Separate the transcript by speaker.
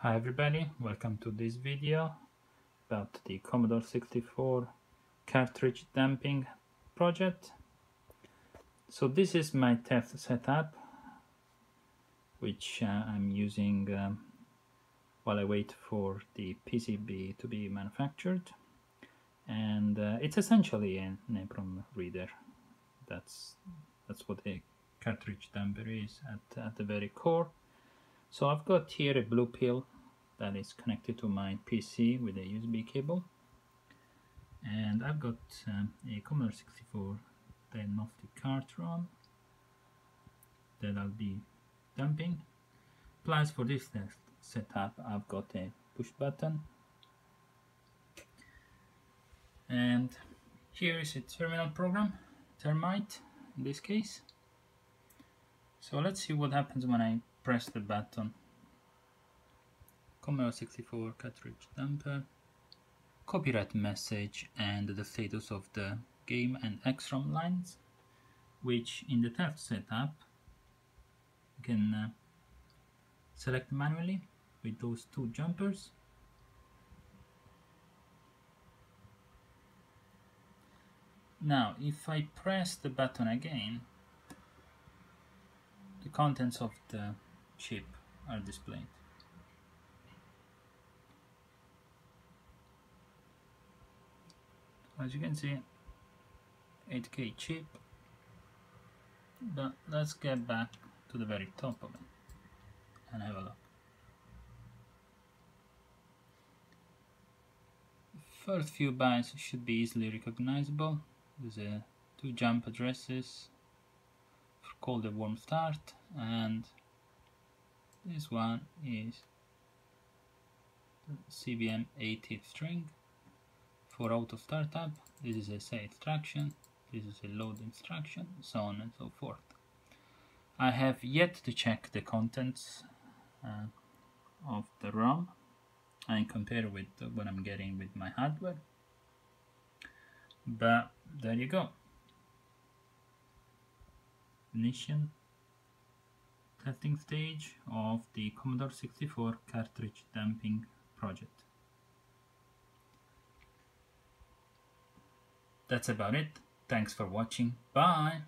Speaker 1: Hi everybody, welcome to this video about the Commodore 64 Cartridge Dumping Project. So this is my test setup, which I'm using while I wait for the PCB to be manufactured. And it's essentially an EEPROM reader. That's what a cartridge dumper is at the very core. So I've got here a blue pill that is connected to my PC with a USB cable, and I've got a Commodore 64 diagnostic card ROM that I'll be dumping. Plus, for this test setup, I've got a push button, and here is a terminal program, Termite in this case. So let's see what happens when I press the button. Commodore 64 cartridge dumper, copyright message, and the status of the game and XROM lines, which in the test setup you can select manually with those two jumpers. Now if I press the button again, the contents of the chip are displayed. As you can see, 8K chip, but let's get back to the very top of it and have a look. First few bytes should be easily recognizable. There's two jump addresses called a warm start, and this one is the CVM 80 string for auto startup. This is a say instruction, this is a load instruction, so on and so forth. I have yet to check the contents of the ROM and compare with what I'm getting with my hardware, but there you go. Initial testing stage of the Commodore 64 cartridge dumping project. That's about it. Thanks for watching. Bye!